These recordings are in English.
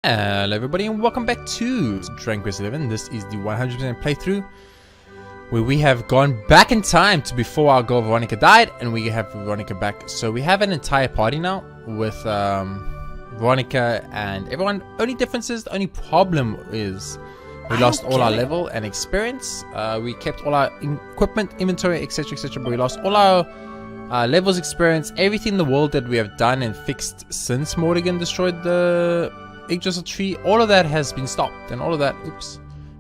Hello everybody and welcome back to Dragon Quest XI. This is the 100% playthrough where we have gone back in time to before our girl Veronica died, and we have Veronica back. So we have an entire party now with Veronica and everyone. Only difference is, the only problem is we lost all our level and experience. We kept all our equipment, inventory, etc, but we lost all our levels, experience, everything in the world that we have done and fixed since Morrigan destroyed the Yggdrasil tree. All of that has been stopped, and all of that,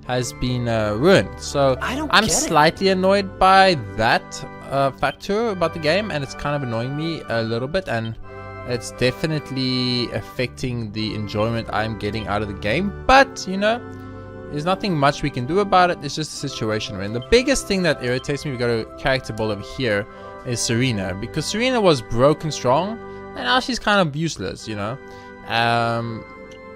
has been ruined. So I'm slightly annoyed by that factor about the game, and it's kind of annoying me a little bit, and it's definitely affecting the enjoyment I'm getting out of the game. But you know, there's nothing much we can do about it. It's just a situation we're in. The biggest thing that irritates me, we got a character ball over here, is Serena, because Serena was broken strong and now she's kind of useless, you know.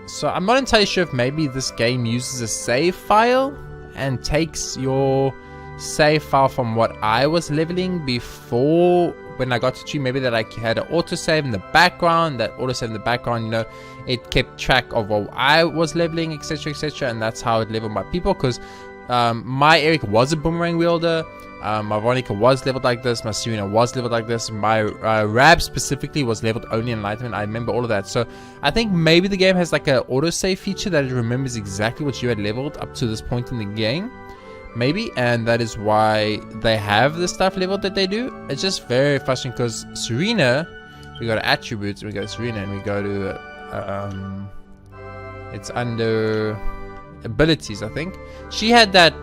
So I'm not entirely sure if maybe this game uses a save file and takes your save file from what I was leveling before when I got to tree. Maybe that I had an autosave in the background, that autosave in the background, you know, it kept track of what I was leveling, etc, and that's how it leveled my people. Because my Eric was a boomerang wielder, my Veronica was leveled like this, my Serena was leveled like this, my Rab specifically was leveled only enlightenment. I remember all of that. So I think maybe the game has like an autosave feature that it remembers exactly what you had leveled up to this point in the game, maybe, and that is why they have the stuff leveled that they do. It's just very frustrating because Serena, we go to attributes and we go to Serena and we go to it's under abilities, I think. She had that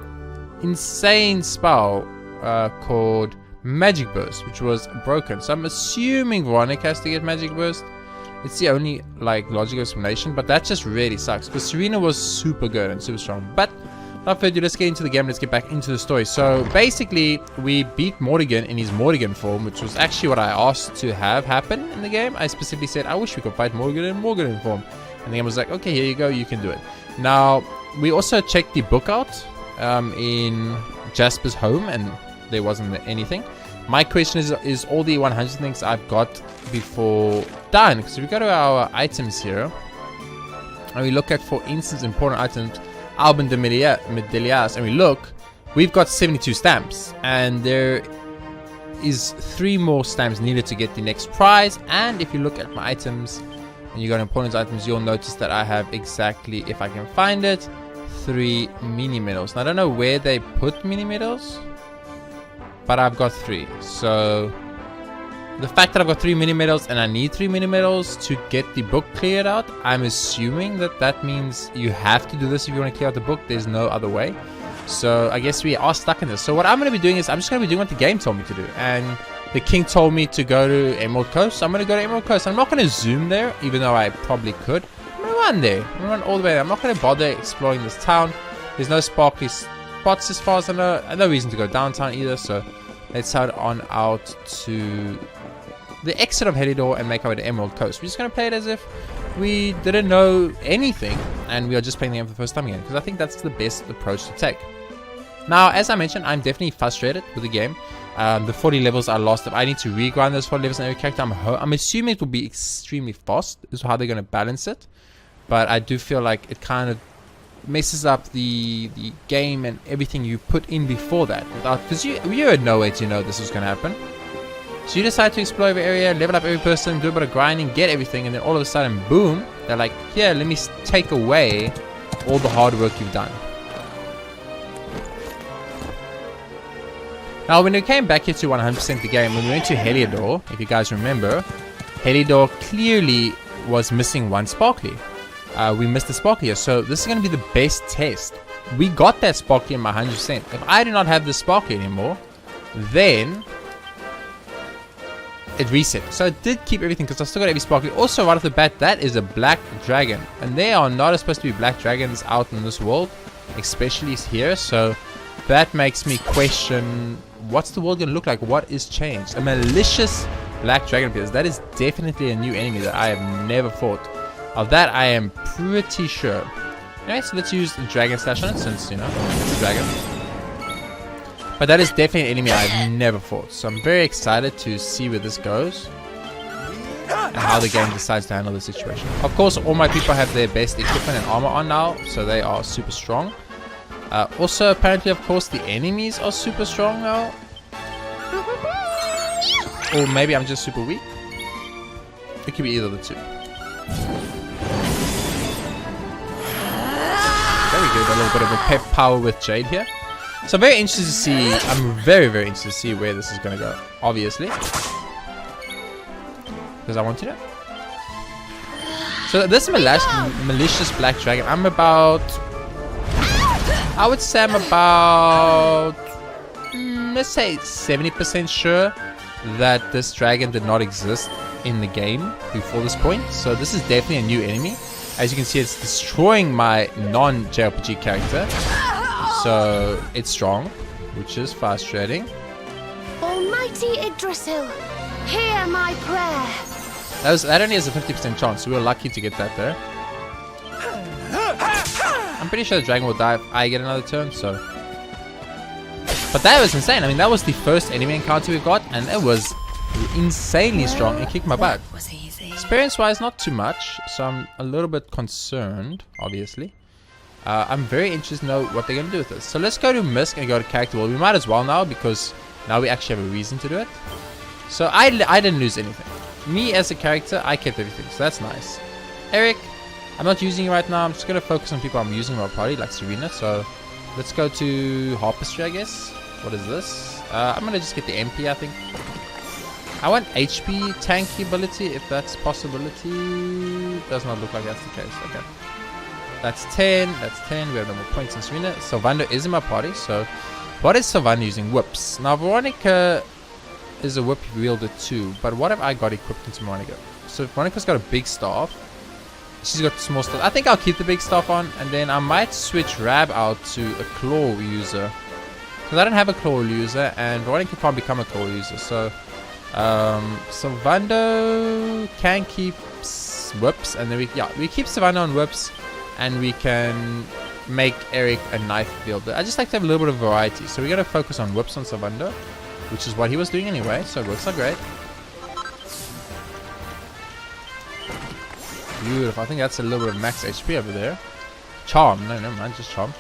insane spell called Magic Burst, which was broken. So I'm assuming Veronica has to get Magic Burst. It's the only like logical explanation, but that just really sucks because Serena was super good and super strong. But without further ado, let's get into the game. Let's get back into the story. So basically, we beat Morrigan in his Morrigan form, which was actually what I asked to have happen in the game. I specifically said I wish we could fight Morrigan in Morrigan form, and the game was like, okay, here you go, you can do it. Now we also checked the book out in Jasper's home, and there wasn't anything. My question is all the 100 things I've got before done? Because if we go to our items here and we look at, for instance, important items, Album de Medelias, and we look, we've got 72 stamps, and there is 3 more stamps needed to get the next prize. And if you look at my items and you go to important items, you'll notice that I have exactly, if I can find it, 3 mini medals. Now I don't know where they put mini medals, but I've got 3. So the fact that I've got 3 mini medals and I need 3 mini medals to get the book cleared out, I'm assuming that means you have to do this if you want to clear out the book. There's no other way. So I guess we are stuck in this. So what I'm going to be doing is I'm just going to be doing what the game told me to do. And the king told me to go to Emerald Coast. So I'm going to go to Emerald Coast. I'm not going to zoom there, even though I probably could. I'm going to run there. I'm going to run all the way there. I'm not going to bother exploring this town. There's no sparkly spots as far as I know. And no reason to go downtown either. So let's head on out to the exit of Helidor and make our way to Emerald Coast. We're just going to play it as if we didn't know anything and we are just playing the game for the first time again, because I think that's the best approach to take. Now, as I mentioned, I'm definitely frustrated with the game. The 40 levels I lost. If I need to regrind those 40 levels on every character, I'm assuming it will be extremely fast. This is how they're going to balance it. But I do feel like it kind of messes up the game and everything you put in before that. Because you had no way to know this was going to happen. So you decide to explore every area, level up every person, do a bit of grinding, get everything, and then all of a sudden, boom, they're like, yeah, let me take away all the hard work you've done. Now, when we came back here to 100% the game, when we went to Helidor, if you guys remember, Helidor clearly was missing 1 sparkly. We missed the sparkly here, so this is going to be the best test. We got that sparkly in my 100%. If I do not have the sparkly anymore, then it reset. So it did keep everything because I still got every sparkly. Also, right off the bat, that is a black dragon, and they are not supposed to be black dragons out in this world, especially here. So that makes me question, what's the world gonna look like? What is changed? A malicious black dragon appears. That is definitely a new enemy that I have never fought. Of that I am pretty sure. Anyway, so let's use the dragon slash on it, since, you know, it's a dragon. But that is definitely an enemy I've never fought. So I'm very excited to see where this goes. and how the game decides to handle the situation. Of course, all my people have their best equipment and armor on now, so they are super strong. Also, apparently, of course, the enemies are super strong now. Or maybe I'm just super weak. It could be either of the two. Very good, a little bit of a pep power with Jade here. So I'm very interested to see, I'm very interested to see where this is going to go, obviously. Because I want to know. So this malicious black dragon, I would say I'm about, let's say 70% sure that this dragon did not exist in the game before this point. So this is definitely a new enemy. As you can see, it's destroying my non-JRPG character. So it's strong, which is frustrating. Almighty Yggdrasil, hear my prayer. That only has a 50% chance, so we were lucky to get that there. I'm pretty sure the dragon will die if I get another turn, so... But that was insane. I mean, that was the first enemy encounter we got, and it was insanely strong and kicked my butt. Experience-wise, not too much, so I'm a little bit concerned, obviously. I'm very interested to know what they're going to do with this. So let's go to Misk and go to character. Well, we might as well now, because now we actually have a reason to do it. So I didn't lose anything. Me as a character, I kept everything, so that's nice. Eric, I'm not using it right now. I'm just going to focus on people I'm using in my party, like Serena. So let's go to Harpistry, I guess. What is this? I'm going to just get the MP, I think. I want HP tanky ability, if that's possibility. Does not look like that's the case. Okay. That's 10. That's 10. We have no more points in Serena. Sylvando is in my party. So what is Sylvando using? Whips. Now, Veronica is a whip wielder too. But what have I got equipped into Veronica? So Veronica's got a big staff. She's got small stuff. I think I'll keep the big stuff on, and then I might switch Rab out to a claw user, because I don't have a claw user, and Veronica can't become a claw user. So Sylvando can keep whips, and then we keep Sylvando on whips, and we can make Eric a knife wielder. I just like to have a little bit of variety, so we're gonna focus on whips on Sylvando, which is what he was doing anyway. So whips are great. Beautiful. I think that's a little bit of max HP over there. Charm. No, never mind. Just charm.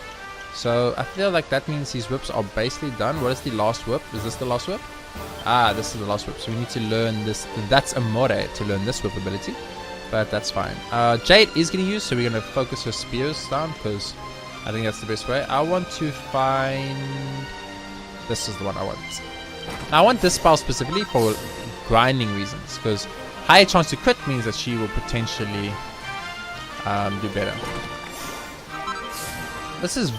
So I feel like that means these whips are basically done. What is the last whip? Is this the last whip? Ah, this is the last whip. So we need to learn this. That's Amore to learn this whip ability. But that's fine. Jade is getting used, so we're going to focus her spears down, because I think that's the best way. I want to find... This is the one I want. Now I want this spell specifically for grinding reasons, because higher chance to crit means that she will potentially do better. This is...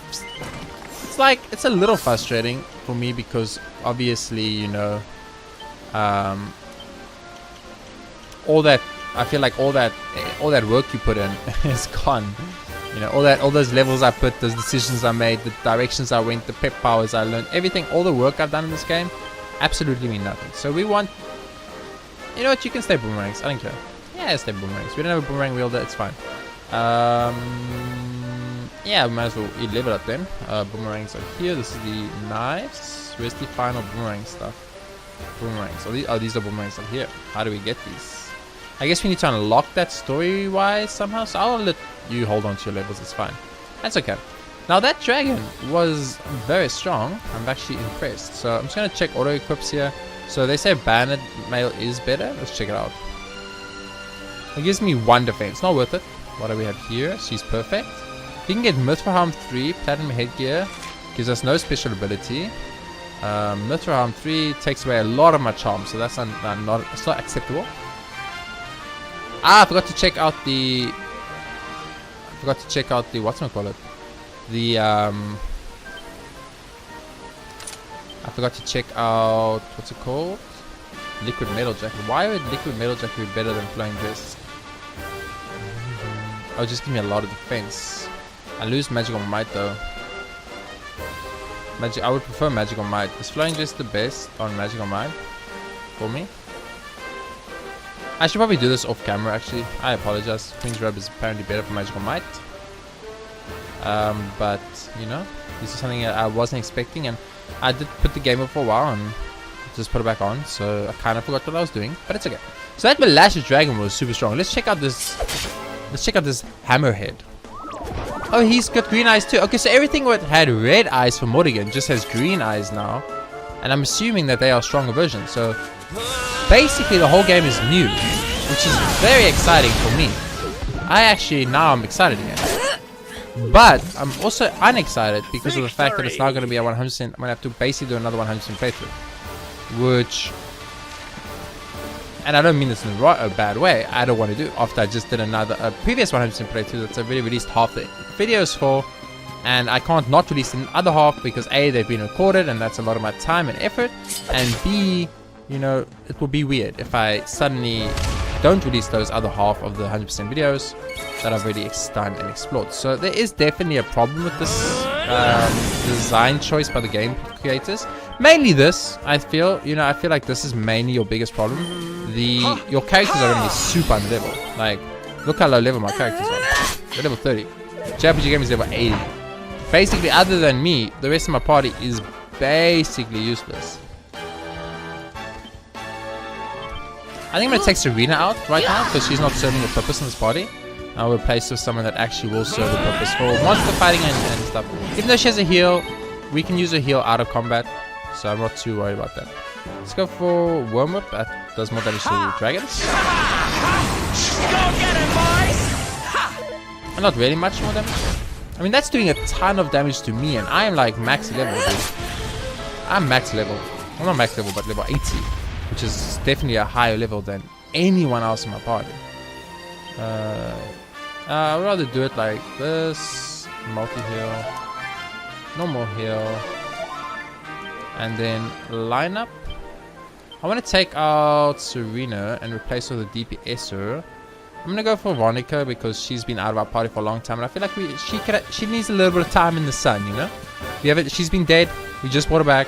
It's a little frustrating for me, because obviously, you know, all that... I feel like all that work you put in is gone. You know, all those levels I put, those decisions I made, the directions I went, the pep powers I learned, everything, all the work I've done in this game, absolutely mean nothing. So we want... You know what? You can stay boomerangs. I don't care. Yeah, stay boomerangs. We don't have a boomerang wielder. It's fine. Yeah, we might as well level up then. Boomerangs are here. This is the knives. Where's the final boomerang stuff? Boomerangs. Oh, these are boomerangs up here. How do we get these? I guess we need to unlock that story-wise somehow. So I'll let you hold on to your levels. It's fine. That's okay. Now that dragon was very strong. I'm actually impressed. So I'm just going to check auto-equips here. So they say banded mail is better. Let's check it out. It gives me 1 defense. Not worth it. What do we have here? She's perfect. We can get Mithraharm 3. Platinum headgear. Gives us no special ability. Mithraharm 3 takes away a lot of my charm. So that's it's not acceptable. Ah, I forgot to check out the... whatchamacallit? I forgot to check out... What's it called? Liquid Metal Jacket. Why would Liquid Metal Jacket be better than Flowing Dress? Oh, just give me a lot of defense. I lose Magical Might though. I would prefer Magical Might. Is Flowing Dress the best on Magical Might for me? I should probably do this off camera actually. I apologize. Queen's Robe is apparently better for Magical Might. But, you know, this is something I wasn't expecting, and I did put the game up for a while and Just put it back on. So I kind of forgot what I was doing, but it's okay. So that Malicious dragon was super strong. Let's check out this. Let's check out this hammerhead. Oh, he's got green eyes too. Okay, so everything what had red eyes for Morrigan just has green eyes now, and I'm assuming that they are stronger versions. So basically, the whole game is new, which is very exciting for me. I'm excited again. But I'm also unexcited because of the fact that it's now going to be a 100%. I'm going to have to basically do another 100% playthrough. Which, and I don't mean this in a bad way, I don't want to do after I just did a previous 100% playthrough that's already released half the videos for. And I can't not release the other half because A, they've been recorded and that's a lot of my time and effort. And B, you know, it will be weird if I suddenly don't release those other half of the 100% videos that I've already done and explored. So there is definitely a problem with this design choice by the game creators. Mainly this, I feel like this is mainly your biggest problem. Your characters are going to be super unleveled. Like, look how low level my characters are. They're level 30. JRPGaming is level 80. Basically, other than me, the rest of my party is basically useless. I think I'm going to take Serena out right now because she's not serving a purpose in this party. I'll replace her with someone that actually will serve a purpose for monster fighting and stuff. Even though she has a heal, we can use a heal out of combat. So I'm not too worried about that. Let's go for Worm Whip. That does more damage to dragons. Go get him, boys! And not really much more damage. I mean, that's doing a ton of damage to me, and I am like max level, dude. I'm max level. I'm not max level, but level 80, which is definitely a higher level than anyone else in my party. I'd rather do it like this. Multi-heal. Normal heal. And then line up. I want to take out Serena and replace her with a DPSer. I'm gonna go for Veronica because she's been out of our party for a long time, and I feel like she needs a little bit of time in the sun, you know. She's been dead. We just brought her back.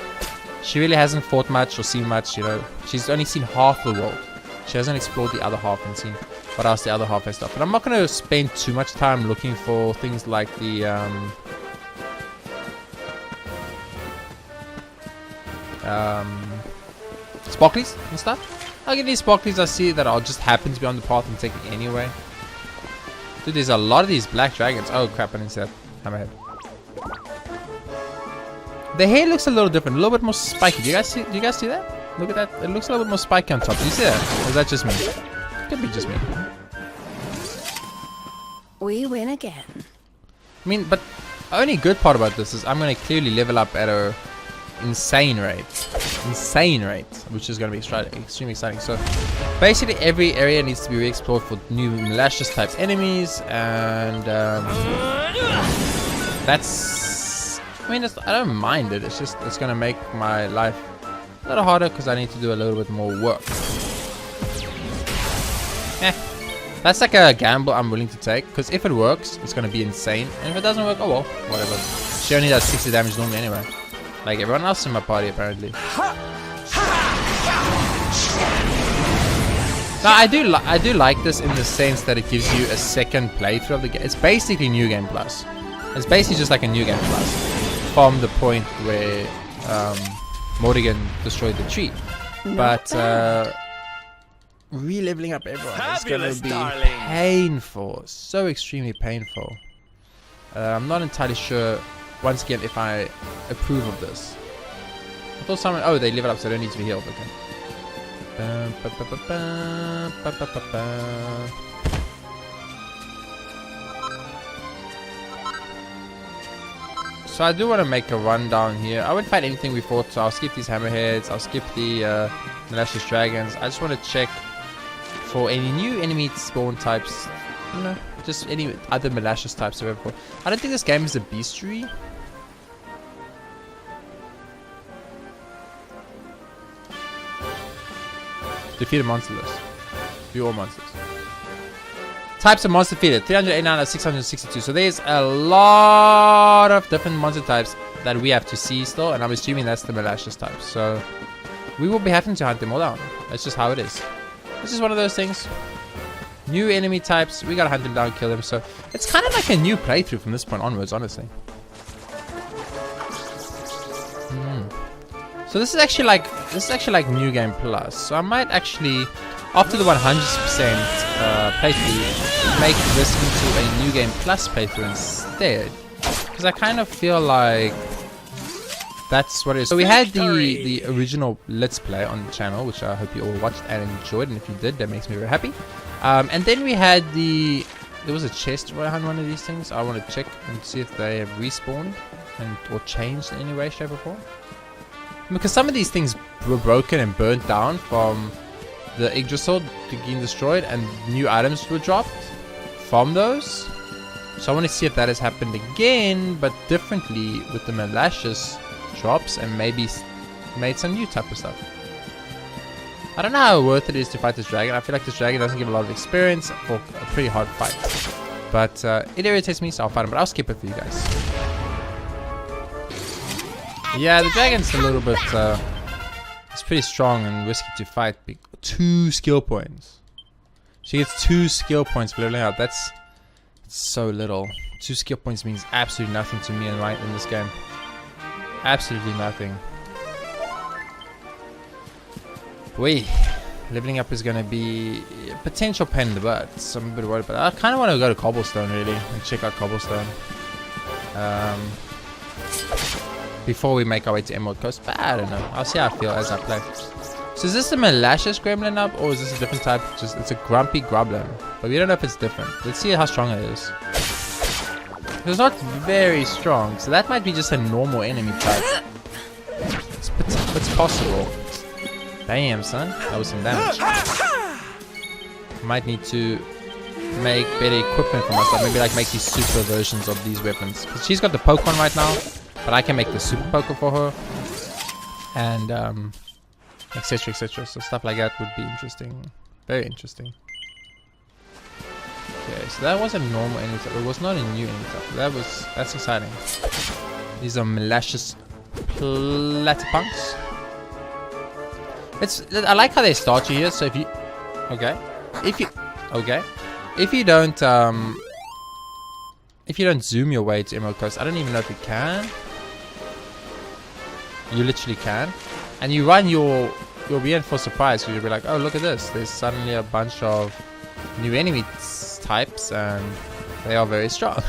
She really hasn't fought much or seen much, you know. She's only seen half the world. She hasn't explored the other half and seen what else the other half has stuff. But I'm not gonna spend too much time looking for things like the sparklies and stuff. I'll get these sparklies I see that I'll just happen to be on the path and take it anyway. Dude, there's a lot of these black dragons. Oh crap, I didn't see that. Hammerhead. The hair looks a little different, a little bit more spiky. Do you guys see that? Look at that. It looks a little bit more spiky on top. Do you see that? Or is that just me? Could be just me. We win again. I mean, but the only good part about this is I'm going to clearly level up at a insane rate, which is going to be extremely exciting. So basically every area needs to be re-explored for new Malicious type enemies, and that's, I mean, I don't mind it. It's just, it's going to make my life a little harder because I need to do a little bit more work. That's like a gamble I'm willing to take, because if it works, it's going to be insane, and if it doesn't work, oh well, whatever. She only does 60 damage normally anyway, like everyone else in my party apparently. Now I do like this in the sense that it gives you a second playthrough of the game. It's basically New Game Plus. It's basically just like a New Game Plus from the point where Morrigan destroyed the tree. But re-leveling up everyone is going to be painful, so extremely painful. I'm not entirely sure, once again, if I approve of this. I thought someone, oh, they level up so they don't need to be healed, okay. So I do want to make a run down here. I wouldn't fight anything we fought, so I'll skip these hammerheads, I'll skip the Malicious dragons. I just want to check for any new enemy spawn types, you know, just any other Malicious types I've ever fought. I don't think this game is a bestiary. Defeat a monster list. View all monsters. Types of monster defeated, 389 out of 662. So there's a lot of different monster types that we have to see still, and I'm assuming that's the Malicious type. So we will be having to hunt them all down. That's just how it is. This is one of those things. New enemy types, we gotta hunt them down, kill them. So it's kind of like a new playthrough from this point onwards, honestly. So this is actually like New Game Plus. So I might actually, after the 100% playthrough, make this into a New Game Plus playthrough instead, because I kind of feel like that's what it is. So we had the original Let's Play on the channel, which I hope you all watched and enjoyed, and if you did, that makes me very happy. And then we had there was a chest behind one of these things. I want to check and see if they have respawned or changed in any way, shape or form. Because some of these things were broken and burnt down from the Yggdrasil getting destroyed, and new items were dropped from those. So I want to see if that has happened again, but differently with the Malicious drops, and maybe made some new type of stuff. I don't know how worth it is to fight this dragon. I feel like this dragon doesn't give a lot of experience for a pretty hard fight. But it irritates me, so I'll fight him, but I'll skip it for you guys. Yeah, the dragon's a little bit, it's pretty strong and risky to fight. 2 skill points. She gets 2 skill points for leveling up. That's so little. 2 skill points means absolutely nothing to me in this game. Absolutely nothing. Leveling up is going to be a potential pain in the butt. So I'm a bit worried, but I kind of want to go to Cobblestone really and check out Cobblestone. Before we make our way to Emerald Coast, but I don't know. I'll see how I feel as I play. So is this a Malicious gremlin up, or is this a different type? It's a grumpy goblin, but we don't know if it's different. Let's see how strong it is. It's not very strong, so that might be just a normal enemy type. It's possible. Damn, son, that was some damage. Might need to make better equipment for myself. Maybe like make these super versions of these weapons. Cause she's got the poke one right now. But I can make the super poker for her, and etc, etc. So stuff like that would be interesting, very interesting. Okay, so that was a normal enemy type. It was not a new enemy type. That's exciting. These are Malicious platypunks. I like how they start you here. So if you don't zoom your way to Emerald Coast, I don't even know if you can. You literally can, and you run you'll be in for surprise, because you'll be like, oh, look at this, there's suddenly a bunch of new enemy types, and they are very strong.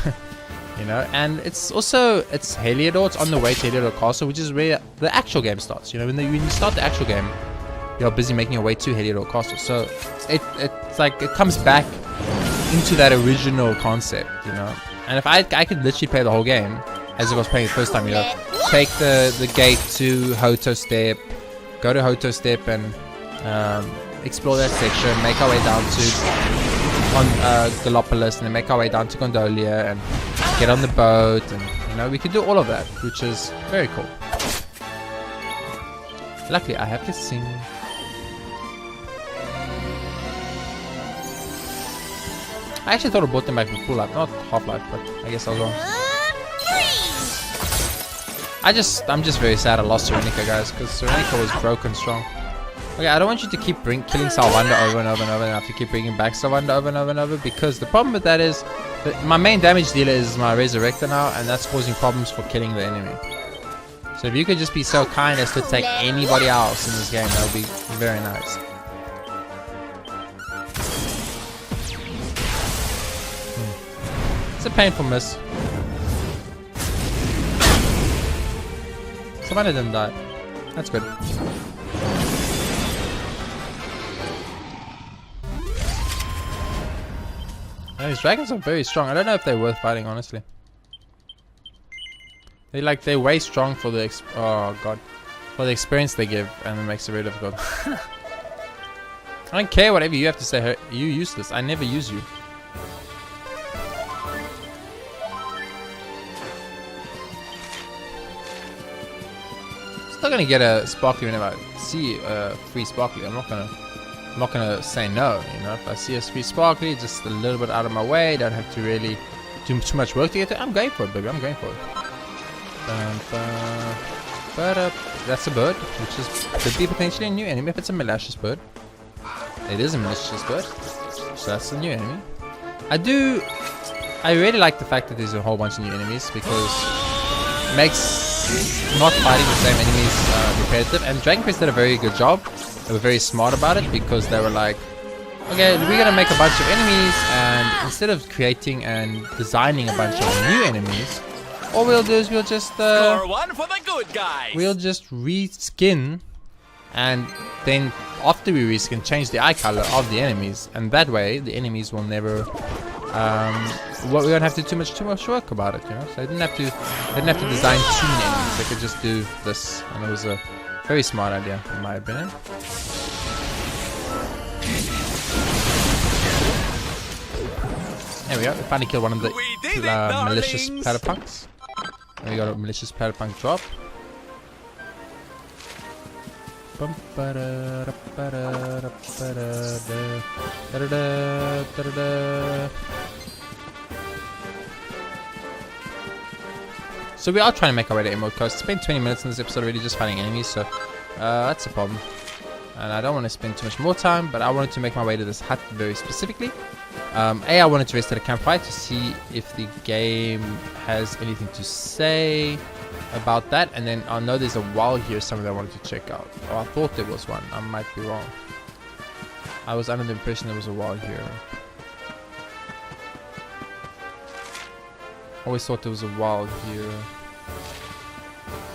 You know, and it's Heliodor. It's on the way to Heliodor Castle, which is where the actual game starts. You know, when you start the actual game, you're busy making your way to Heliodor Castle, so it's like it comes back into that original concept, you know. And if I could literally play the whole game as if I was playing the first time, you know, take the gate to Hoto Step, go to Hoto Step and explore that section, make our way down to Gallopolis, and then make our way down to Gondolia and get on the boat, and you know, we could do all of that, which is very cool. Luckily, I have to sing. I actually thought I bought them back for full life, not half life, but I guess I was wrong. I'm just very sad I lost Veronica, guys, because Veronica was broken strong. Okay, I don't want you to keep killing Salvanda over and over and over, and I have to keep bringing back Salvanda over and over and over, because the problem with that is that my main damage dealer is my Resurrector now, and that's causing problems for killing the enemy. So if you could just be so kind as to take anybody else in this game, that would be very nice. It's a painful miss. Somebody didn't die. That's good. Yeah, these dragons are very strong. I don't know if they're worth fighting, honestly. They're way strong for the for the experience they give, and it makes it very difficult. I don't care whatever you have to say. You useless. I never use you. Still gonna get a sparkly whenever I see a free sparkly. I'm not gonna say no. You know, if I see a free sparkly, just a little bit out of my way, don't have to really do too much work to get it. I'm going for it, baby. I'm going for it. That's a bird, which could be potentially a new enemy if it's a malicious bird. It is a malicious bird, so that's a new enemy. I really like the fact that there's a whole bunch of new enemies, because makes not fighting the same enemies repetitive. And Dragon Quest did a very good job. They were very smart about it because they were like, okay, we're gonna make a bunch of enemies, and instead of creating and designing a bunch of new enemies, all we'll do is we'll just Score one for the good guys. we'll just reskin, and then after we reskin, change the eye color of the enemies, and that way the enemies will never we won't have to do too much work about it, you know. So they didn't have to design too many enemies. They could just do this, and it was a very smart idea in my opinion. There we go. We finally killed one of the malicious platypunks. And we got a malicious platypunk drop. So we are trying to make our way to Emerald Coast. Spent 20 minutes in this episode already just fighting enemies, so that's a problem. And I don't want to spend too much more time, but I wanted to make my way to this hut very specifically. I wanted to rest at a campfire to see if the game has anything to say about that, and then I know there's a wall here somewhere that I wanted to check out. Oh, I thought there was one. I might be wrong. I was under the impression there was a wall here. Always thought there was a wall here.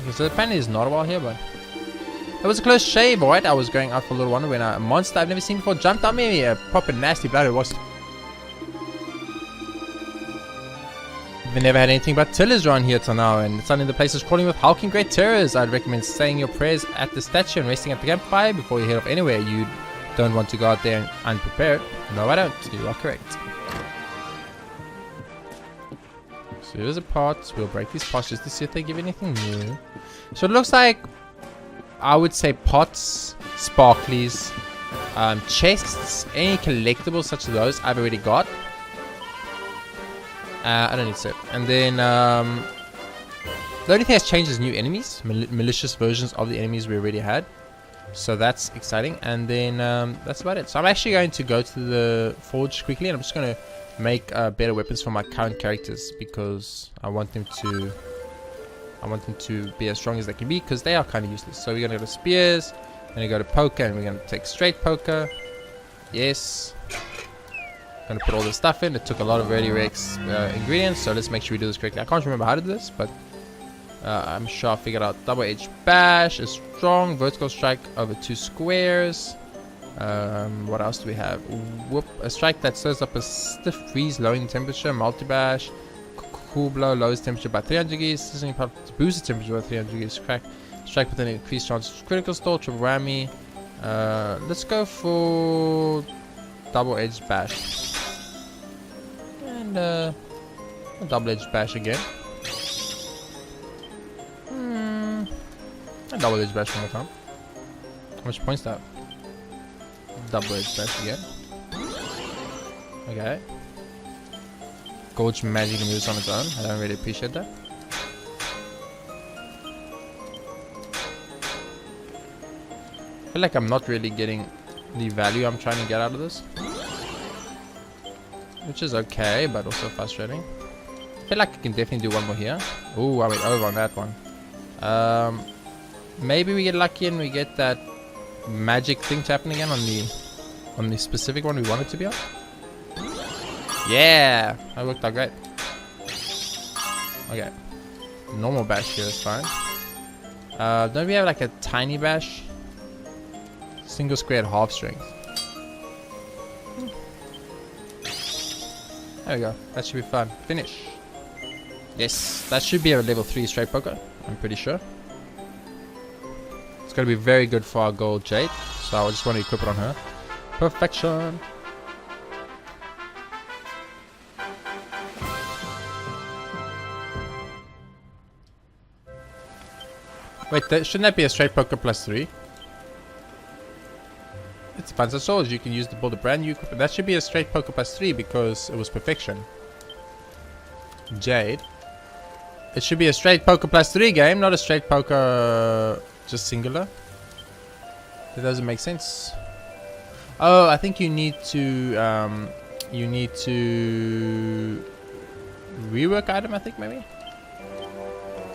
Okay, so apparently there's not a wall here, but it was a close shave, alright. I was going out for a little while when a monster I've never seen before jumped on me. A proper nasty blood it was. We've never had anything but tillers around here till now, and suddenly the place is crawling with hulking great terrors. I'd recommend saying your prayers at the statue and resting at the campfire before you head off anywhere. You don't want to go out there unprepared. No, I don't. You are correct. So here's a pot. We'll break these pots just to see if they give anything new. So it looks like, I would say, pots, sparklies, chests, any collectibles such as those I've already got. I don't need to. And then the only thing that's changed is new enemies, malicious versions of the enemies we already had. So that's exciting. And then that's about it. So I'm actually going to go to the forge quickly, and I'm just going to make better weapons for my current characters because I want them to be as strong as they can be, because they are kind of useless. So we're going to go to spears, we're going to go to poker, and we're going to take straight poker. Yes. Going to put all this stuff in. It took a lot of really rare ingredients, so let's make sure we do this correctly. I can't remember how to do this, but I'm sure I figured out. Double edge bash is strong. Vertical strike over 2 squares. What else do we have? Whoop, a strike that stirs up a stiff freeze, lowering temperature. Multi bash. Cool blow lowers temperature by 300 degrees. Sizzling pop boosts the temperature by 300 degrees. Crack. Strike with an increased chance of critical stall. Triple whammy. Let's go for double edge bash. And a double edge bash again. A double edge bash one more time. How much points that? Double edge bash again. Okay. Gorge magic moves on its own. I don't really appreciate that. I feel like I'm not really getting the value I'm trying to get out of this, which is okay, but also frustrating. I feel like I can definitely do one more here. Ooh, I went over on that one. Maybe we get lucky and we get that magic thing to happen again on the specific one we want it to be on. Yeah, that worked out great. Okay, normal bash here is fine. Don't we have like a tiny bash? Single squared half strength. There we go. That should be fun. Finish. Yes, that should be a level 3 straight poker. I'm pretty sure. It's going to be very good for our gold Jade. So I just want to equip it on her. Perfection. Wait, shouldn't that be a straight poker plus 3? It's Panzer Swords. You can use to build a brand new equipment. That should be a straight poker plus 3 because it was perfection. Jade. It should be a straight poker plus 3 game, not a straight poker just singular. That doesn't make sense. Oh, I think you need to rework item, I think maybe.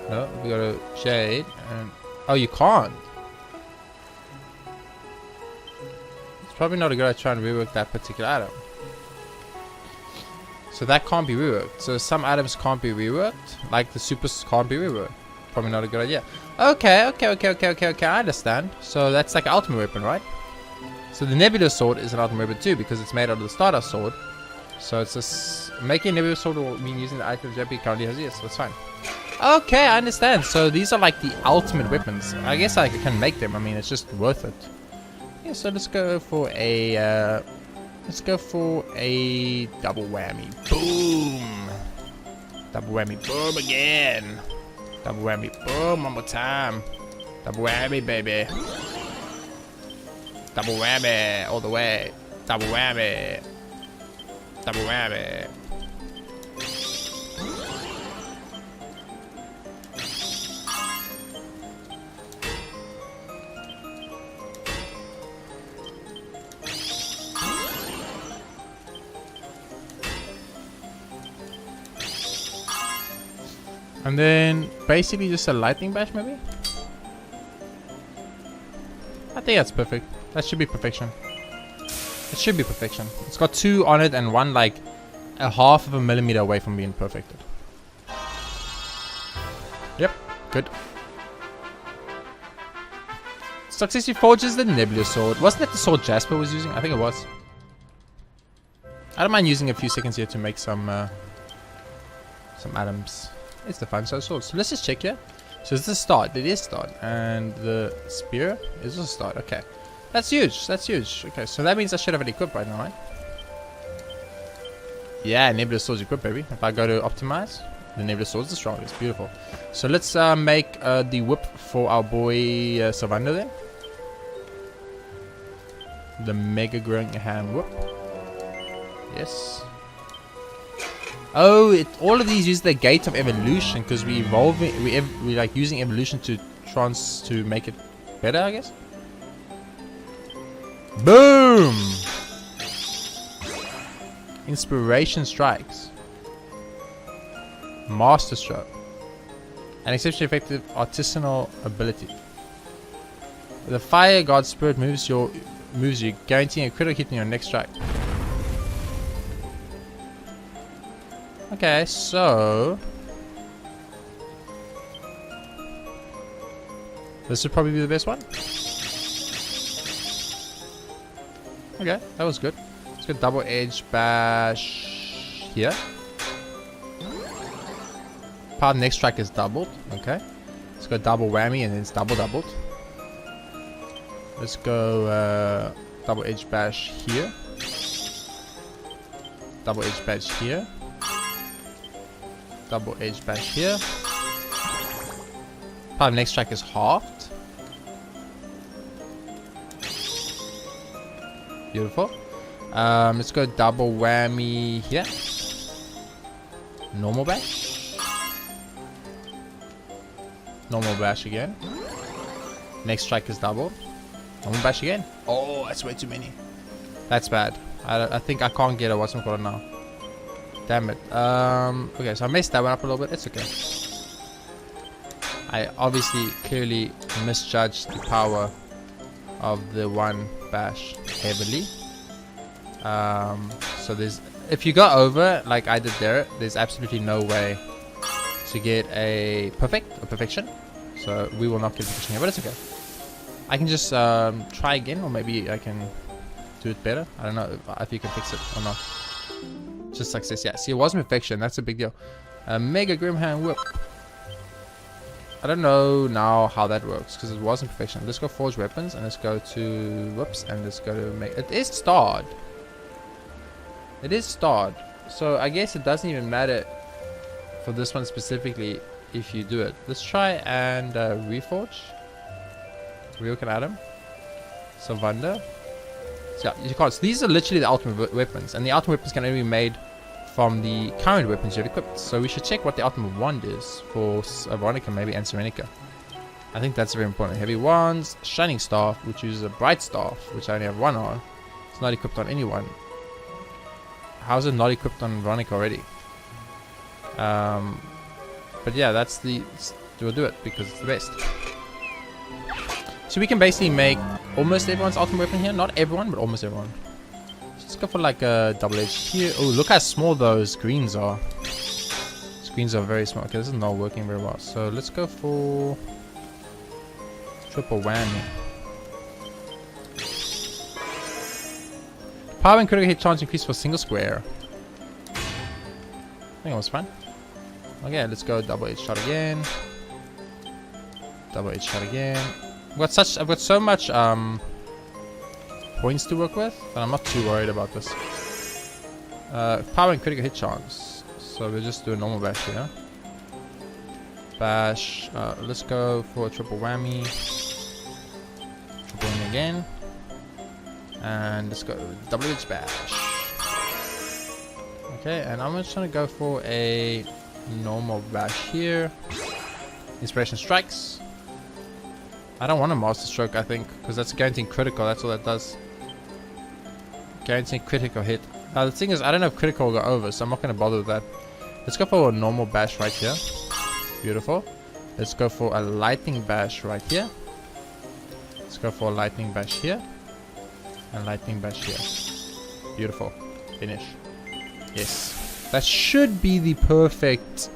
No, we go to Jade and... Oh, you can't. It's probably not a good idea to try and rework that particular item. So that can't be reworked. So some items can't be reworked. Like the supers can't be reworked. Probably not a good idea. Okay. I understand. So that's like an ultimate weapon, right? So the Nebula sword is an ultimate weapon too because it's made out of the Stardust sword. So it's just making a Nebula sword will mean using the item JP currently has. Yes, that's fine. Okay, I understand. So these are like the ultimate weapons. I guess I can make them. I mean, it's just worth it. Yeah. So let's go for a. Let's go for a double whammy. Boom. Double whammy. Boom again. Double whammy. Boom. One more time. Double whammy, baby. Double whammy all the way. Double whammy. Double whammy. And then basically just a lightning bash maybe? I think that's perfect. That should be perfection. It should be perfection. It's got 2 on it and 1 like a half of a millimeter away from being perfected. Yep, good. Successfully forges the Nebula sword. Wasn't that the sword Jasper was using? I think it was. I don't mind using a few seconds here to make some items. It's the fun sword. So let's just check here. So it's the start. It is start. And the spear is a start. Okay. That's huge. That's huge. Okay, so that means I should have it equipped right now, right? Yeah, Nebula sword's equipped, baby. If I go to optimize, the Nebula sword's the strongest. Beautiful. So let's make the whip for our boy Savanda there. The Mega Growing Hand Whip. Yes. Oh, all of these use the gate of evolution because we evolving, we like using evolution to make it better, I guess. Boom! Inspiration strikes. Master stroke. An exceptionally effective artisanal ability. The Fire God Spirit moves you, guaranteeing a critical hit in your next strike. Okay, so this would probably be the best one. Okay, that was good. Let's go double edge bash here. Part of the next strike is doubled. Okay, let's go double whammy and then it's doubled. Let's go double edge bash here. Double edge bash here. Double edge bash here. Part of next strike is halved. Beautiful. Let's go double whammy here. Normal bash. Normal bash again. Next strike is double. Normal bash again. Oh, that's way too many. That's bad. I think I can't get a whatchamacallit now. Damn it. Okay, so I messed that one up a little bit. It's okay. I obviously clearly misjudged the power of the one bash heavily. So if you go over like I did there's absolutely no way to get a perfection. So we will not get perfection here, but it's okay. I can just try again, or maybe I can do it better. I don't know if you can fix it or not. Just success, yeah. See, it wasn't perfection. That's a big deal. Mega Grim Hand Whip. I don't know now how that works because it wasn't perfection. Let's go forge weapons and let's go to whoops and let's go to make it is starred. It is starred. So I guess it doesn't even matter for this one specifically if you do it. Let's try and reforge. Rework an item. Savanda. So yeah, you can't. So these are literally the ultimate weapons, and the ultimate weapons can only be made from the current weapons you've equipped. So we should check what the ultimate wand is for Veronica maybe and Serenica. I think that's very important. Heavy wands, shining staff, which uses a bright staff, which I only have one on. It's not equipped on anyone. How is it not equipped on Veronica already? But yeah, that's the we'll do it because it's the best. So we can basically make almost everyone's ultimate weapon here. Not everyone, but almost everyone. So let's go for like a double edge here. Oh, look how small those greens are. These greens are very small. Okay, this is not working very well. So let's go for triple whammy. Power and critical hit chance increase for single square. I think it was fun. Okay, let's go double edge shot again. Double edge shot again. I've got so much points to work with that I'm not too worried about this. Power and critical hit chance. So we'll just do a normal bash here. Bash. Let's go for a triple whammy. Triple whammy again. And let's go double edge bash. Okay, and I'm just gonna go for a normal bash here. Inspiration strikes. I don't want a master stroke, I think, because that's guaranteeing critical. That's all that does. Guaranteeing critical hit. Now the thing is, I don't know if critical will go over, so I'm not going to bother with that. Let's go for a normal bash right here. Beautiful. Let's go for a lightning bash right here. Let's go for a lightning bash here. And lightning bash here. Beautiful. Finish. Yes. That should be the perfect...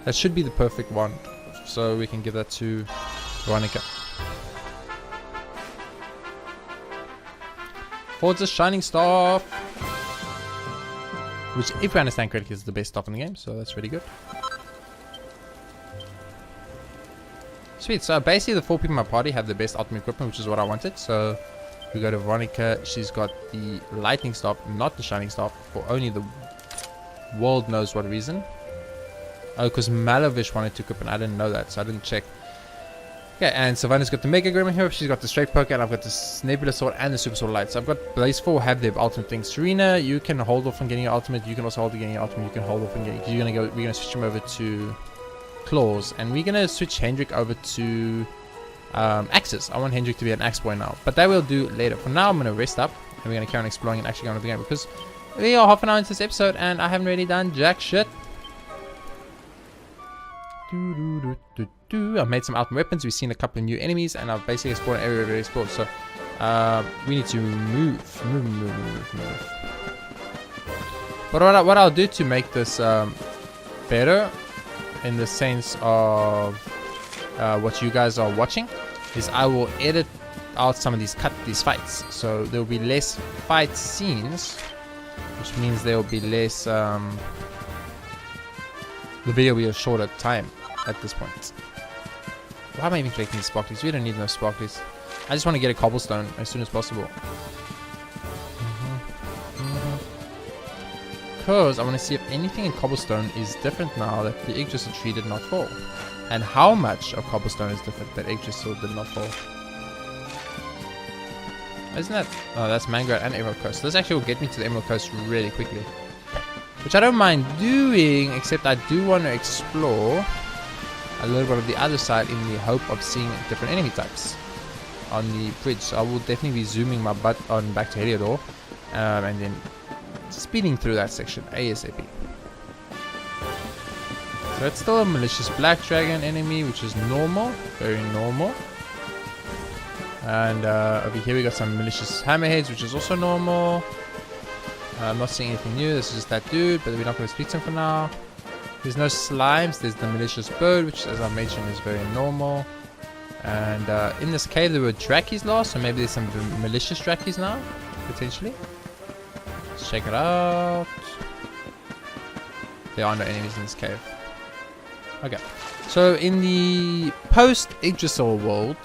That should be the perfect one. So we can give that to Veronica. Forza's Shining Staff, which, if we understand correctly, is the best stuff in the game, so that's really good. Sweet. So basically, the 4 people in my party have the best ultimate equipment, which is what I wanted. So we go to Veronica. She's got the Lightning Staff, not the Shining Staff, for only the world knows what reason. Oh, because Malicious wanted to equip, and I didn't know that, so I didn't check. Okay, and Savannah's got the Mega Grim here. She's got the Straight Poker, and I've got the Nebula Sword and the Super Sword Light. So I've got these 4 have their ultimate things. Serena, you can hold off on getting your ultimate. You can also hold on getting your ultimate. You can hold off on getting. We're gonna switch him over to Claws, and we're gonna switch Hendrik over to Axes. I want Hendrik to be an Axe Boy now, but that we'll do later. For now, I'm gonna rest up, and we're gonna carry on exploring and actually go into the game because we are half an hour into this episode, and I haven't really done jack shit. I've made some ultimate weapons. We've seen a couple of new enemies, and I've basically explored an area very explored. So we need to move. But what I'll do to make this better, in the sense of what you guys are watching, is I will edit out some of these fights. So there will be less fight scenes, which means there will be less. The video will be a shorter time at this point. Why am I even collecting these sparklies? We don't need no sparklies. I just want to get a cobblestone as soon as possible. Because I want to see if anything in cobblestone is different now that the Yggdrasil tree did not fall. And how much of cobblestone is different that Yggdrasil did not fall. Isn't that... Oh, that's Mangrove and Emerald Coast. This actually will get me to the Emerald Coast really quickly. Which I don't mind doing, except I do want to explore a little bit of the other side in the hope of seeing different enemy types on the bridge. So I will definitely be zooming my butt on back to Heliodor and then speeding through that section ASAP. So it's still a Malicious Black Dragon enemy, which is normal, very normal. And over here we got some Malicious Hammerheads, which is also normal. I'm not seeing anything new, this is just that dude, but we're not going to speak to him for now. There's no slimes, there's the Malicious Bird, which as I mentioned is very normal. And in this cave there were Drakis last, so maybe there's some Malicious Drakis now, potentially. Let's check it out. There are no enemies in this cave. Okay, so in the post-Yggdrasil world,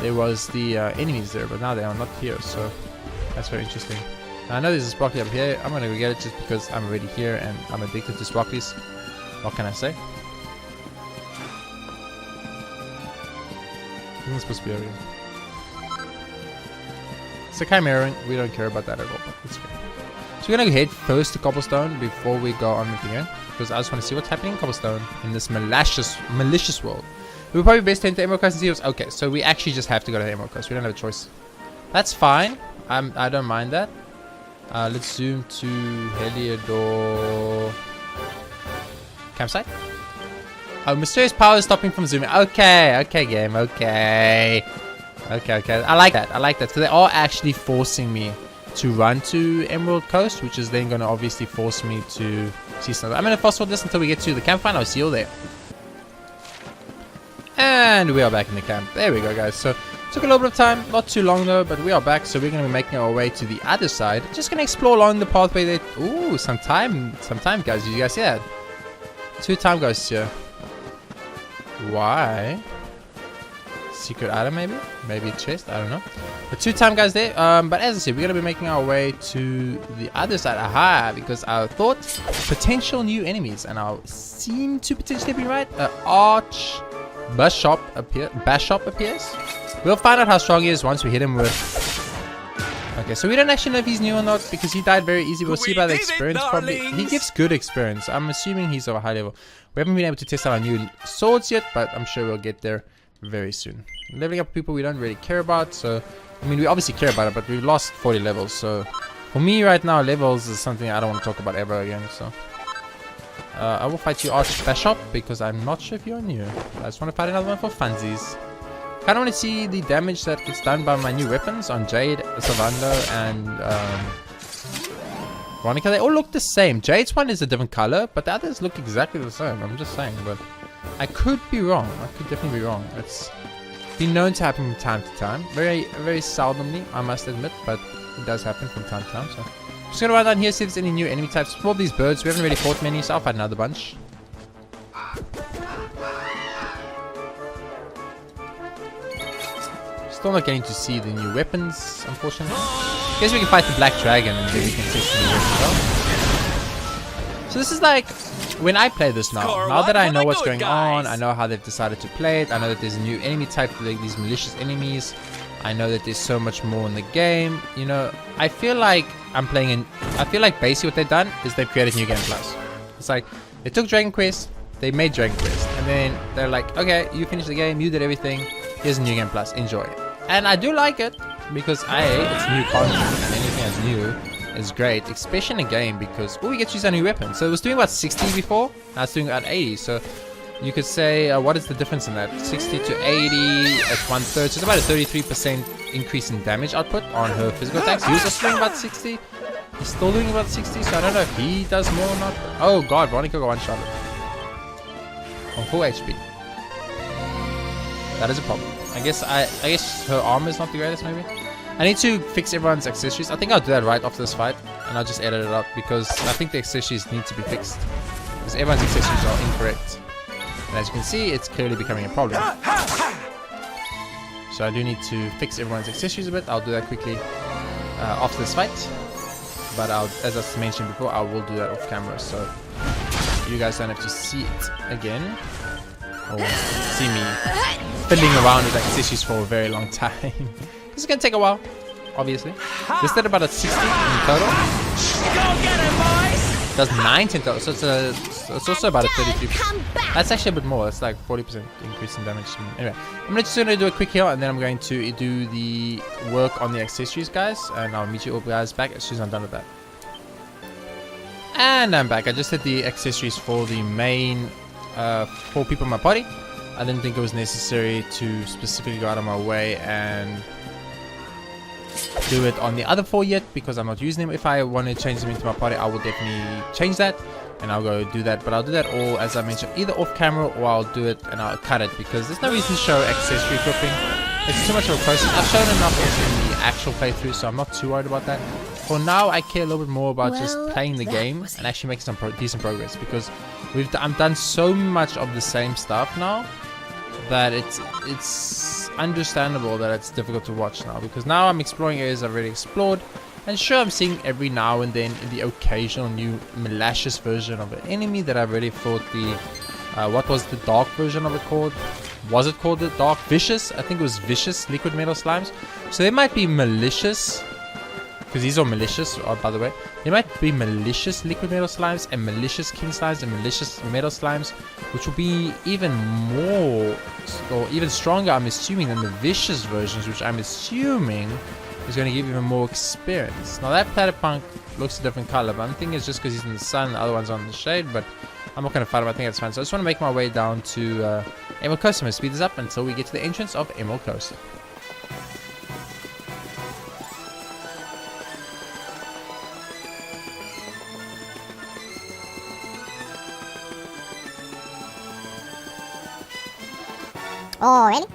there was the enemies there, but now they are not here, so that's very interesting. I know there's a sparkly up here. I'm gonna go get it just because I'm already here and I'm addicted to sparklies. What can I say? Isn't supposed to be over here. It's a chimera. We don't care about that at all, but it's okay. So we're gonna go head first to Cobblestone before we go on with the game, because I just want to see what's happening in Cobblestone in this malicious world. We'll probably best head to Emerald Coast and see what's okay. So we actually just have to go to the Emerald Coast. We don't have a choice. That's fine. I don't mind that. Let's zoom to Heliodor campsite. Oh, mysterious power is stopping from zooming. Okay, okay, game. Okay. Okay. I like that. I like that. So they are actually forcing me to run to Emerald Coast, which is then going to obviously force me to see something. I'm going to fast forward this until we get to the campfire. I'll see you all there. And we are back in the camp. There we go, guys. So took a little bit of time, not too long though, but we are back. So we're going to be making our way to the other side. Just going to explore along the pathway there. Ooh, some time, guys. Did you guys see that? 2 time ghosts here. Why? Secret item maybe? Maybe a chest? I don't know. But 2 time guys there. But as I said, we're going to be making our way to the other side. Aha! Because I thought potential new enemies. And I seem to potentially be right. Bishop appears. We'll find out how strong he is once we hit him with... Okay, so we don't actually know if he's new or not because he died very easy. We'll see by the experience probably. He gives good experience. I'm assuming he's of a high level. We haven't been able to test out our new swords yet, but I'm sure we'll get there very soon. Leveling up people we don't really care about, so... I mean, we obviously care about it, but we've lost 40 levels, so... For me right now, levels is something I don't want to talk about ever again, so... I will fight you Archbishop because I'm not sure if you're new. I just want to fight another one for funsies. Kind of want to see the damage that gets done by my new weapons on Jade, Savanda, and Veronica. They all look the same. Jade's one is a different color, but the others look exactly the same. I'm just saying, but I could be wrong. I could definitely be wrong. It's been known to happen from time to time. Very, very seldomly, I must admit, but it does happen from time to time. So. Just gonna run down here, see if there's any new enemy types. For these birds, we haven't really fought many, so I'll fight another bunch. Still not getting to see the new weapons, unfortunately. Guess we can fight the black dragon and then we can test the new weapons as well. So this is like when I play this now. Now that I know what's going on, I know how they've decided to play it. I know that there's a new enemy type, like these malicious enemies. I know that there's so much more in the game. You know, I feel like I'm playing in... I feel like basically what they've done is they've created New Game Plus. It's like, they took Dragon Quest, they made Dragon Quest, and then they're like, okay, you finished the game, you did everything, here's a New Game Plus, enjoy it. And I do like it, because it's new content, and anything that's new is great, especially in a game, because, we get to use our new weapon. So it was doing about 60 before, now it's doing about 80, so... You could say, what is the difference in that? 60 to 80 at 1/3. So it's about a 33% increase in damage output on her physical attacks. He was also doing about 60. He's still doing about 60, so I don't know if he does more or not. Oh god, Veronica got one-shot on full HP. That is a problem. I guess her armor is not the greatest, maybe. I need to fix everyone's accessories. I think I'll do that right after this fight, and I'll just edit it up because I think the accessories need to be fixed because everyone's accessories are incorrect. And as you can see, it's clearly becoming a problem. So I do need to fix everyone's accessories a bit. I'll do that quickly after this fight. But as I mentioned before, I will do that off camera. So you guys don't have to see it again. Or see me fiddling around with accessories for a very long time. This is going to take a while, obviously. This did about a 60 in total. Go get it, boys! Does 19 total, so it's also about a 33%. That's actually a bit more. It's like 40% increase in damage. Anyway, I'm just going to do a quick heal, and then I'm going to do the work on the accessories, guys. And I'll meet you all guys back as soon as I'm done with that. And I'm back. I just did the accessories for the main 4 people in my party. I didn't think it was necessary to specifically go out of my way and do it on the other 4 yet because I'm not using them. If I want to change them into my party, I will definitely change that and I'll go do that. But I'll do that all, as I mentioned, either off camera or I'll do it and I'll cut it because there's no reason to show accessory equipping. It's too much of a process. I've shown enough in the actual playthrough, so I'm not too worried about that. For now, I care a little bit more about just playing the game and actually making some decent progress because I've done so much of the same stuff now that it's understandable that it's difficult to watch now because now I'm exploring areas I've already explored, and sure, I'm seeing every now and then the occasional new malicious version of an enemy that I've already fought. The what was the dark version of it called? Was it called the dark vicious? I think it was vicious liquid metal slimes. So they might be malicious because these are malicious, by the way. There might be malicious liquid metal slimes and malicious king slimes and malicious metal slimes, which will be even more or even stronger, I'm assuming, than the vicious versions, which I'm assuming is going to give even more experience. Now that Platypunk looks a different color, but I'm thinking it's just because he's in the sun, the other one's on the shade, but I'm not going to fight him. I think that's fine. So I just want to make my way down to Emerald Coast. I'm going to speed this up until we get to the entrance of Emerald Coast. Oh, really?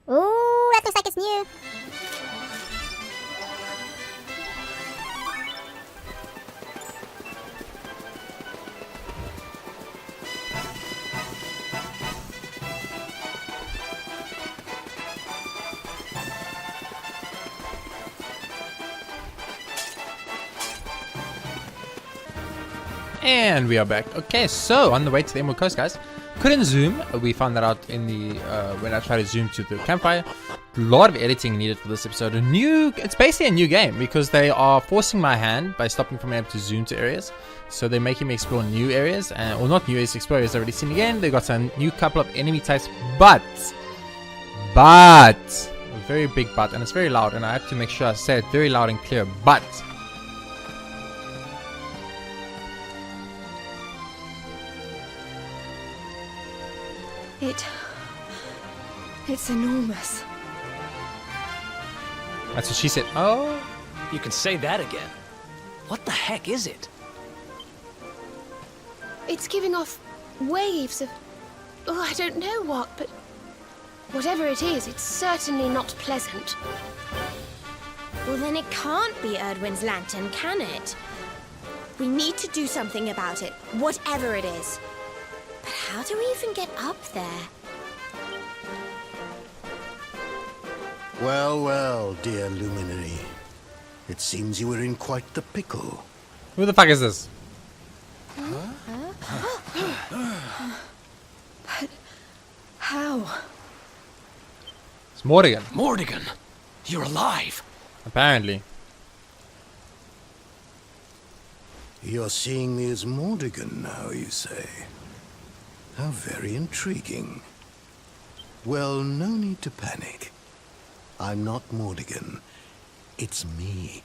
Ooh, that looks like it's new. And we are back. Okay, so on the way to the Emerald Coast, guys. Couldn't zoom. We found that out in the when I tried to zoom to the campfire. A lot of editing needed for this episode. It's basically a new game because they are forcing my hand by stopping from being able to zoom to areas. So they're making me explore new areas, or not new areas, explore areas I've already seen again. They got a new couple of enemy types, but a very big but, and it's very loud, and I have to make sure I say it very loud and clear. But It's enormous. that's what she said. Oh, You can say that again. What the heck is it? It's giving off waves of... Oh, I don't know what, but... Whatever it is, it's certainly not pleasant. Well, then it can't be Erdwin's lantern, can it? We need to do something about it, whatever it is. But how do we even get up there? Well, well, dear luminary. It seems you were in quite the pickle. who the fuck is this? How? It's Morrigan, Mordigan, you're alive. apparently. You're seeing me as Mordigan now, you say? How very intriguing. Well, no need to panic. I'm not Mordigan. It's me.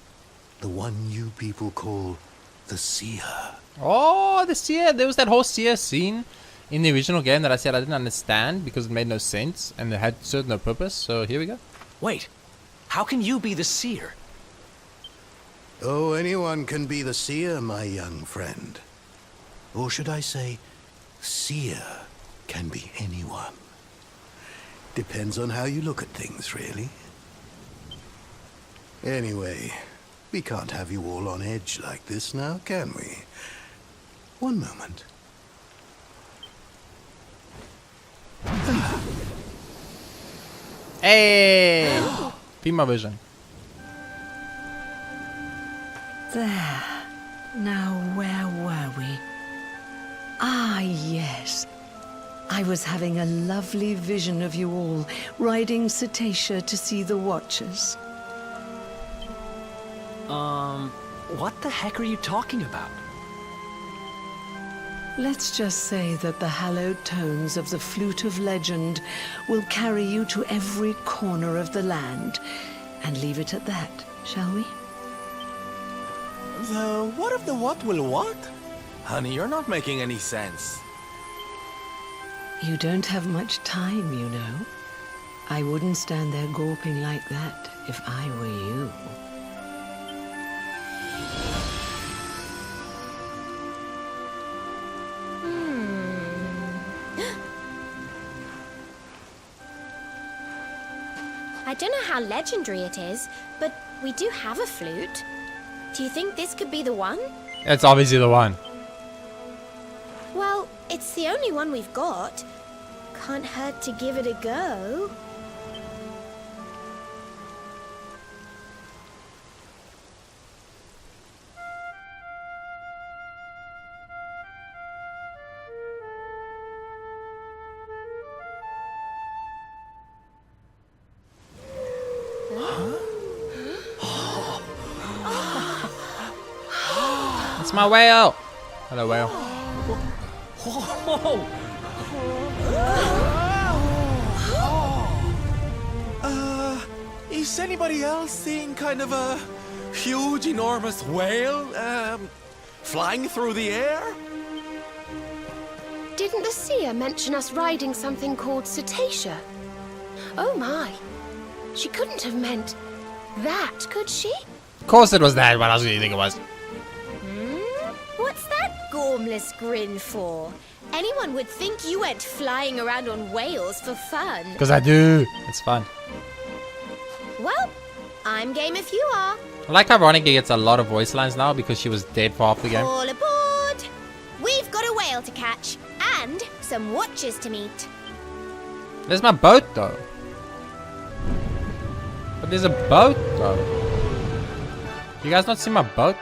The one you people call the Seer. Oh, the seer. There was that whole seer scene in the original game that I said I didn't understand because it made no sense and it had served no purpose. So here we go. Wait, how can you be the seer? Oh, anyone can be the Seer, my young friend. Or should I say, Seer can be anyone. Depends on how you look at things, really. Anyway, we can't have you all on edge like this now, can we? One moment. Hey! Female vision. There. Now, where were we? Ah, yes. I was having a lovely vision of you all riding Cetacea to see the Watchers. What the heck are you talking about? Let's just say that the hallowed tones of the Flute of Legend will carry you to every corner of the land. And leave it at that, shall we? The what of the what will what? Honey, you're not making any sense. You don't have much time, you know. I wouldn't stand there gawping like that if I were you. I don't know how legendary it is, but we do have a flute. Do you think this could be the one? It's obviously the one. Well, it's the only one we've got. Can't hurt to give it a go. It's my whale. Hello, whale. Is anybody else seeing kind of a huge, enormous whale, flying through the air? Didn't the seer mention us riding something called cetacea? Oh my. She couldn't have meant that, could she? Of course it was that. What else do you think it was? What's that gormless grin for? Anyone would think you went flying around on whales for fun. Because I do. It's fun. Well, I'm game if you are. I like how Veronica gets a lot of voice lines now because she was dead for half the game. All aboard! We've got a whale to catch and some watchers to meet. There's my boat though. But there's a boat though. You guys not see my boat?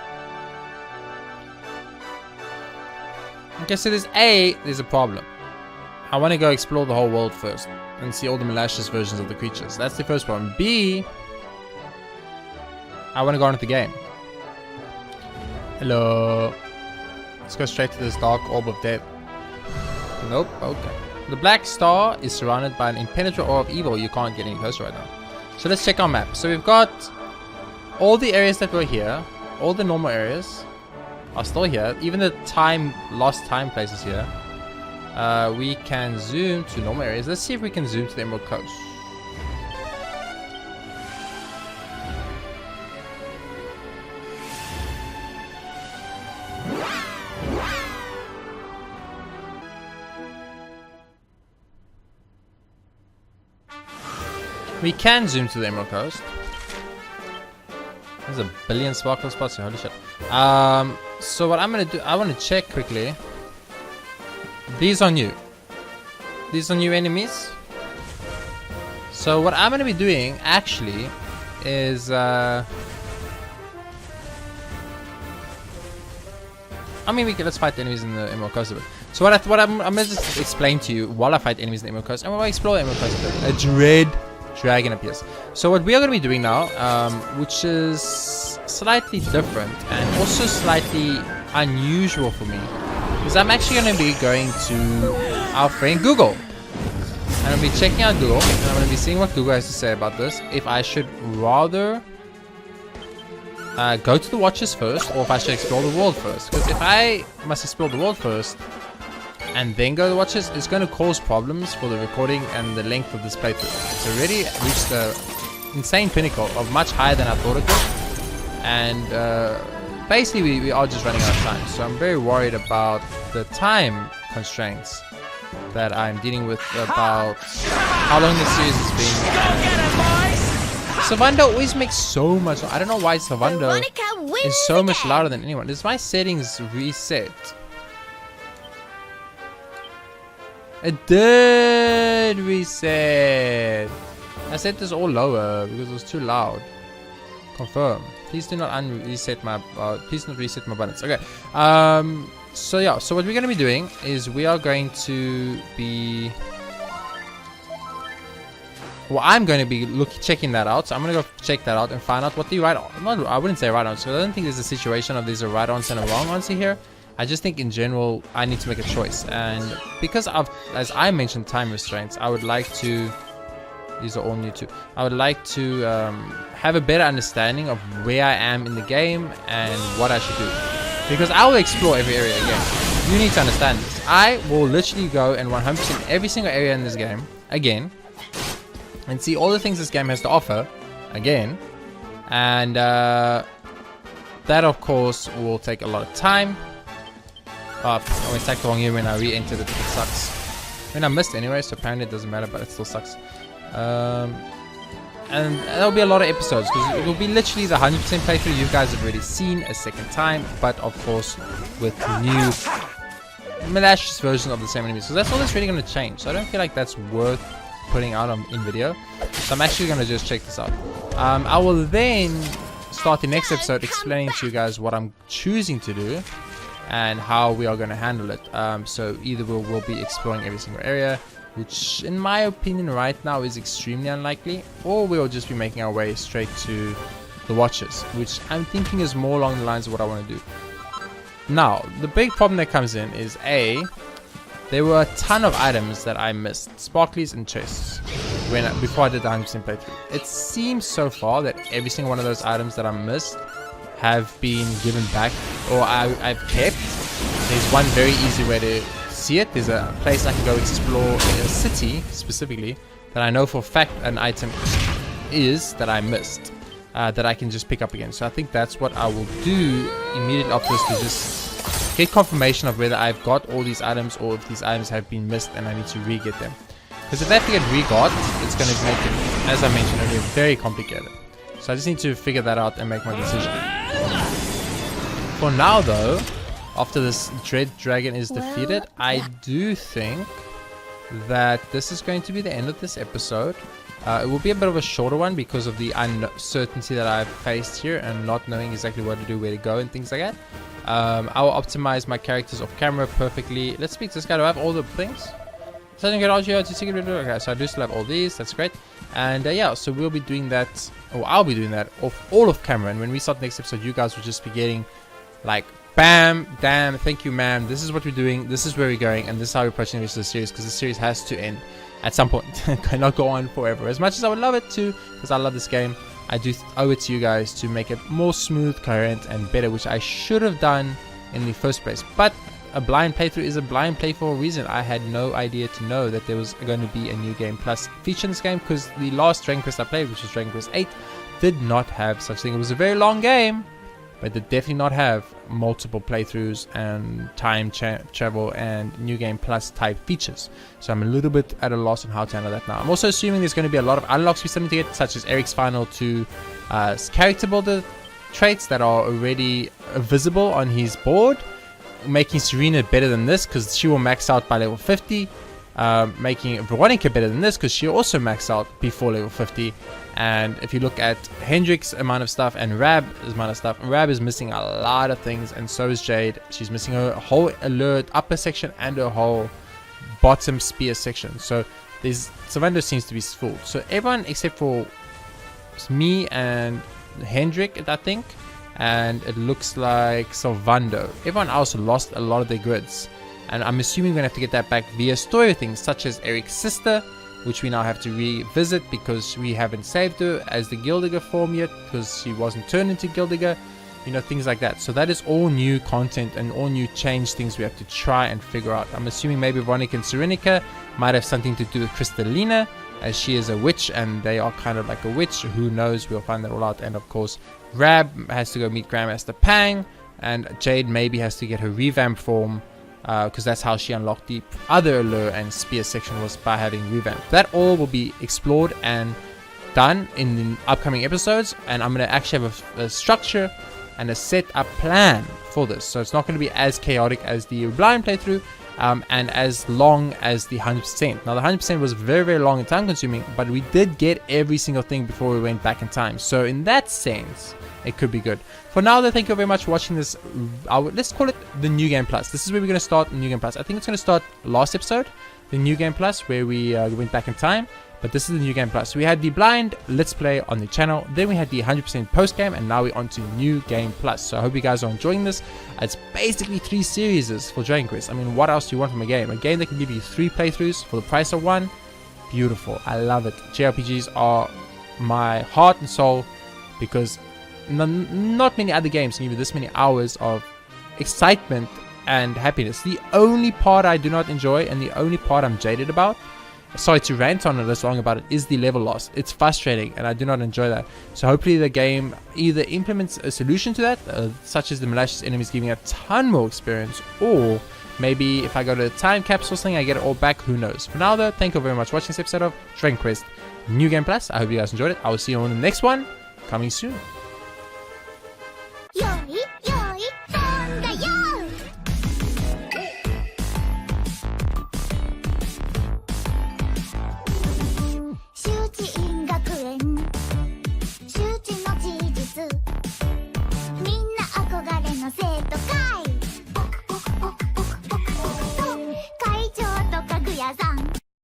Okay, so there's a problem. I want to go explore the whole world first and see all the malicious versions of the creatures. That's the first problem. B, I want to go on with the game. Hello. Let's go straight to this dark orb of death. Nope. Okay. The black star is surrounded by an impenetrable aura of evil. You can't get any closer right now. So let's check our map. So we've got all the areas that were here. All the normal areas are still here. Even the lost time places here. We can zoom to normal areas. Let's see if we can zoom to the Emerald Coast. We can zoom to the Emerald Coast. There's a billion sparkle spots here. Holy shit. So what I'm gonna do, I want to check quickly. These are new. These are new enemies. So what I'm gonna be doing actually is I mean, let's fight the enemies in the Emerald Coast a bit. So what I'm gonna just explain to you while I fight enemies in the Emerald Coast, and while I explore the Emerald Coast a bit. A dread dragon appears. So what we are going to be doing now, which is slightly different and also slightly unusual for me, is I'm actually going to be going to our friend Google. And I'll be checking out Google, and I'm going to be seeing what Google has to say about this. If I should rather go to the watches first, or if I should explore the world first. Because if I must explore the world first and then go to the watches, it's going to cause problems for the recording and the length of this playthrough. It's already reached the insane pinnacle of much higher than I thought it would. And basically we are just running out of time. So I'm very worried about the time constraints that I'm dealing with, about how long this series has been. Savanda always makes so much. I don't know why Savanda is so much louder than anyone. Is my settings reset? It did reset. I set this all lower because it was too loud. Confirm. Please do not reset my. Please not reset my buttons. Okay. So yeah. So what we're going to be doing is we are going to be. Well, I'm going to be checking that out. So I'm going to go check that out and find out what the right. I wouldn't say right answer. So I don't think there's a situation of there's a right answer and a wrong answer here. I just think in general I need to make a choice, and because of, as I mentioned, time restraints, I would like to, these are all new too, I would like to have a better understanding of where I am in the game and what I should do, because I will explore every area again. You need to understand this. I will literally go and 100% every single area in this game again and see all the things this game has to offer again, and that of course will take a lot of time. I always take the wrong here when I re-entered it. It sucks. I mean, I missed anyway, so apparently it doesn't matter, but it still sucks. And there'll be a lot of episodes, because it will be literally the 100% playthrough you guys have already seen a second time, but of course with Malicious version of the same enemies. So that's all that's really going to change. So I don't feel like that's worth putting out in video. So I'm actually going to just check this out. I will then start the next episode explaining to you guys what I'm choosing to do and how we are going to handle it. So either we'll be exploring every single area, which in my opinion right now is extremely unlikely, or we'll just be making our way straight to the Watchers, which I'm thinking is more along the lines of what I want to do. Now, the big problem that comes in is there were a ton of items that I missed, sparklies and chests, before I did the 100% playthrough. It seems so far that every single one of those items that I missed have been given back, or I've kept. There's one very easy way to see it. There's a place I can go explore in a city, specifically, that I know for a fact an item is that I missed, that I can just pick up again. So I think that's what I will do immediately after this, to just get confirmation of whether I've got all these items or if these items have been missed and I need to re-get them. Because if they have to get re-got, it's going to make it, as I mentioned earlier, very complicated. So I just need to figure that out and make my decision. For now though, after this Dread Dragon is defeated, I do think that this is going to be the end of this episode. It will be a bit of a shorter one because of the uncertainty that I've faced here and not knowing exactly what to do, where to go and things like that. I will optimize my characters off camera perfectly. Let's speak to this guy. Do I have all the things? Okay, so I do still have all these. That's great. And yeah, so we'll be doing that, or I'll be doing that off all of camera. And when we start the next episode, you guys will just be getting like, bam, damn, thank you, ma'am. This is what we're doing. This is where we're going. And this is how we're approaching the rest of the series, because the series has to end at some point. It cannot go on forever. As much as I would love it to, because I love this game, I do owe it to you guys to make it more smooth, coherent, and better, which I should have done in the first place. But a blind playthrough is a blind play for a reason. I had no idea to know that there was going to be a New Game Plus feature in this game, because the last Dragon Quest I played, which was Dragon Quest VIII, did not have such thing. It was a very long game, but it did definitely not have multiple playthroughs and time travel and New Game Plus type features. So I'm a little bit at a loss on how to handle that now. I'm also assuming there's going to be a lot of unlocks we're starting to get, such as Eric's final 2 character builder traits that are already visible on his board, making Serena better than this because she will max out by level 50, making Veronica better than this because she also maxed out before level 50. And if you look at Hendrik's amount of stuff and Rab's amount of stuff, Rab is missing a lot of things, and so is Jade. She's missing her whole alert upper section and her whole bottom spear section. So Savando seems to be full. So everyone except for me and Hendrik, I think, and it looks like Salvando, everyone else lost a lot of their grids, and I'm assuming we're gonna have to get that back via story things such as Eric's sister, which we now have to revisit because we haven't saved her as the Gildiger form yet because she wasn't turned into Gildiger, you know, things like that. So that is all new content and all new change things we have to try and figure out. I'm assuming maybe Veronica and Serenica might have something to do with Crystalina, as she is a witch and they are kind of like a witch. Who knows? We'll find that all out. And of course, Rab has to go meet Grandmaster Pang, and Jade maybe has to get her revamp form, because that's how she unlocked the other allure and spear section, was by having revamp. That all will be explored and done in the upcoming episodes, and I'm going to actually have a structure and a set up plan for this, so it's not going to be as chaotic as the blind playthrough, and as long as the 100%. Now the 100% was very, very long and time consuming, but we did get every single thing before we went back in time, so in that sense it could be good. For now though, thank you very much for watching this. Let's call it the New Game Plus. This is where we're going to start the New Game Plus. I think it's going to start last episode, the New Game Plus, where we went back in time. But this is the New Game Plus. We had the blind Let's Play on the channel. Then we had the 100% post game. And now we're on to New Game Plus. So I hope you guys are enjoying this. It's basically 3 series for Dragon Quest. I mean, what else do you want from a game? A game that can give you 3 playthroughs for the price of 1. Beautiful. I love it. JRPGs are my heart and soul, because not many other games can give you this many hours of excitement and happiness. The only part I do not enjoy, and the only part I'm jaded about, sorry to rant on it this long about it, is the level loss. It's frustrating and I do not enjoy that. So hopefully the game either implements a solution to that, such as the malicious enemies giving a ton more experience, or maybe if I go to the time capsule thing I get it all back. Who knows. For now though, thank you very much for watching this episode of Dragon Quest New Game Plus. I hope you guys enjoyed it. I will see you on the next one coming soon.